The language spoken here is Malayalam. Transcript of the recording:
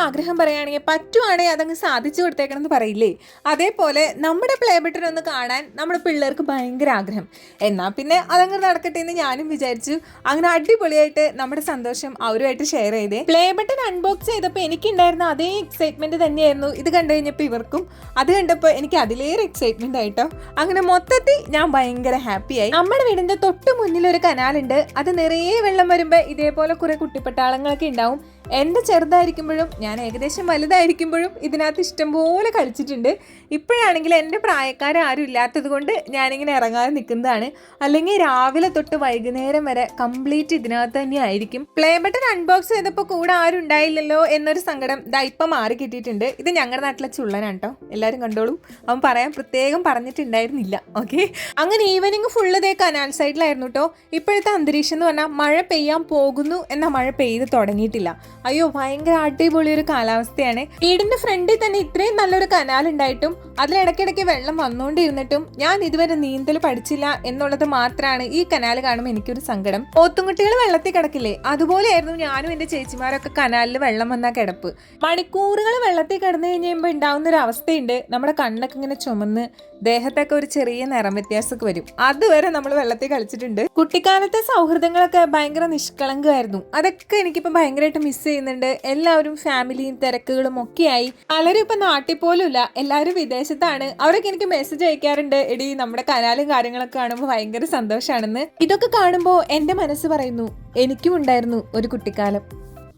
ആഗ്രഹം പറയുകയാണെങ്കിൽ പറ്റുവാണെങ്കിൽ അതങ്ങ് സാധിച്ചു കൊടുത്തേക്കണം എന്ന് പറയില്ലേ, അതേപോലെ നമ്മുടെ പ്ലേ ബട്ടൺ ഒന്ന് കാണാൻ നമ്മുടെ പിള്ളേർക്ക് ഭയങ്കര ആഗ്രഹം. എന്നാൽ പിന്നെ അതങ്ങ് നടക്കട്ടെ എന്ന് ഞാനും വിചാരിച്ചു. അങ്ങനെ അടിപൊളിയായിട്ട് നമ്മുടെ സന്തോഷം അവരുമായിട്ട് ഷെയർ ചെയ്തേ. പ്ലേ ബട്ടൺ അൺബോക്സ് ചെയ്തപ്പോൾ എനിക്കുണ്ടായിരുന്ന അതേ എക്സൈറ്റ്മെന്റ് തന്നെയായിരുന്നു ഇത് കണ്ടു കഴിഞ്ഞപ്പോൾ ഇവർക്കും. അത് കണ്ടപ്പോൾ എനിക്ക് അതിലേറെ എക്സൈറ്റ്മെന്റ് ആയിട്ടോ. അങ്ങനെ മൊത്തത്തിൽ ഞാൻ ഭയങ്കര ഹാപ്പിയായി. നമ്മുടെ വീടിന്റെ തൊട്ട് മുന്നിൽ ഒരു കനാലുണ്ട്. അത് നിറയെ വെള്ളം വരുമ്പോൾ ഇതേപോലെ കുറെ കുട്ടിപ്പട്ടാളങ്ങളൊക്കെ ഉണ്ടാവും. എൻ്റെ ചെറുതായിരിക്കുമ്പോഴും ഞാൻ ഏകദേശം വലുതായിരിക്കുമ്പോഴും ഇതിനകത്ത് ഇഷ്ടംപോലെ കളിച്ചിട്ടുണ്ട്. ഇപ്പോഴാണെങ്കിൽ എൻ്റെ പ്രായക്കാരും ഇല്ലാത്തത് കൊണ്ട് ഞാനിങ്ങനെ ഇറങ്ങാതെ നിൽക്കുന്നതാണ്. അല്ലെങ്കിൽ രാവിലെ തൊട്ട് വൈകുന്നേരം വരെ കംപ്ലീറ്റ് ഇതിനകത്ത് തന്നെ ആയിരിക്കും. പ്ലേ ബട്ടൺ അൺബോക്സ് ചെയ്തപ്പോൾ കൂടെ ആരും ഉണ്ടായില്ലല്ലോ എന്നൊരു സങ്കടം ഇപ്പം മാറി കിട്ടിയിട്ടുണ്ട്. ഇത് ഞങ്ങളുടെ നാട്ടിലെ ചുള്ളനാണ് കേട്ടോ, എല്ലാവരും കണ്ടോളൂ. അവൻ പറയാൻ പ്രത്യേകം പറഞ്ഞിട്ടുണ്ടായിരുന്നില്ല. ഓക്കെ, അങ്ങനെ ഈവനിങ് ഫുള്ള് ദേ കനാൽ സൈഡിലായിരുന്നു കേട്ടോ. ഇപ്പോഴത്തെ അന്തരീക്ഷം എന്ന് പറഞ്ഞാൽ മഴ പെയ്യാൻ പോകുന്നു എന്നാൽ മഴ പെയ്ത് തുടങ്ങിയിട്ടില്ല. അയ്യോ, ഭയങ്കര അടിപൊളി ഒരു കാലാവസ്ഥയാണ്. വീടിന്റെ ഫ്രണ്ടിൽ തന്നെ ഇത്രയും നല്ലൊരു കനാൽ ഉണ്ടായിട്ടും അതിലിടയ്ക്കിടയ്ക്ക് വെള്ളം വന്നുകൊണ്ടിരുന്നിട്ടും ഞാൻ ഇതുവരെ നീന്തൽ പഠിച്ചില്ല എന്നുള്ളത് മാത്രമാണ് ഈ കനാൽ കാണുമ്പോൾ എനിക്കൊരു സങ്കടം. പോത്തുംകുട്ടികൾ വെള്ളത്തിൽ കിടക്കില്ലേ, അതുപോലെയായിരുന്നു ഞാനും എൻ്റെ ചേച്ചിമാരൊക്കെ കനാലിൽ വെള്ളം വന്നാൽ കിടപ്പ്. മണിക്കൂറുകൾ വെള്ളത്തിൽ കിടന്നു കഴിയുമ്പോൾ ഉണ്ടാവുന്ന ഒരു അവസ്ഥയുണ്ട്. നമ്മുടെ കണ്ണൊക്കെ ഇങ്ങനെ ചുമന്ന് ദേഹത്തൊക്കെ ഒരു ചെറിയ നിറം വ്യത്യാസമൊക്കെ വരും. അതുവരെ നമ്മൾ വെള്ളത്തിൽ കളിച്ചിട്ടുണ്ട്. കുട്ടിക്കാലത്തെ സൗഹൃദങ്ങളൊക്കെ ഭയങ്കര നിഷ്കളങ്കമായിരുന്നു. അതൊക്കെ എനിക്കിപ്പോൾ ഭയങ്കരമായിട്ട് മിസ് ചെയ്യുന്നുണ്ട്. എല്ലാവരും ഫാമിലിയും തിരക്കുകളും ഒക്കെയായി. പലരും ഇപ്പം നാട്ടിൽ പോലും ഇല്ല, എല്ലാവരും വിദേശത്താണ്. അവരൊക്കെ എനിക്ക് മെസ്സേജ് അയക്കാറുണ്ട്, എടി നമ്മുടെ കനാലും കാര്യങ്ങളൊക്കെ കാണുമ്പോൾ ഭയങ്കര സന്തോഷമാണെന്ന്. ഇതൊക്കെ കാണുമ്പോൾ എൻ്റെ മനസ്സ് പറയുന്നു എനിക്കും ഉണ്ടായിരുന്നു ഒരു കുട്ടിക്കാലം.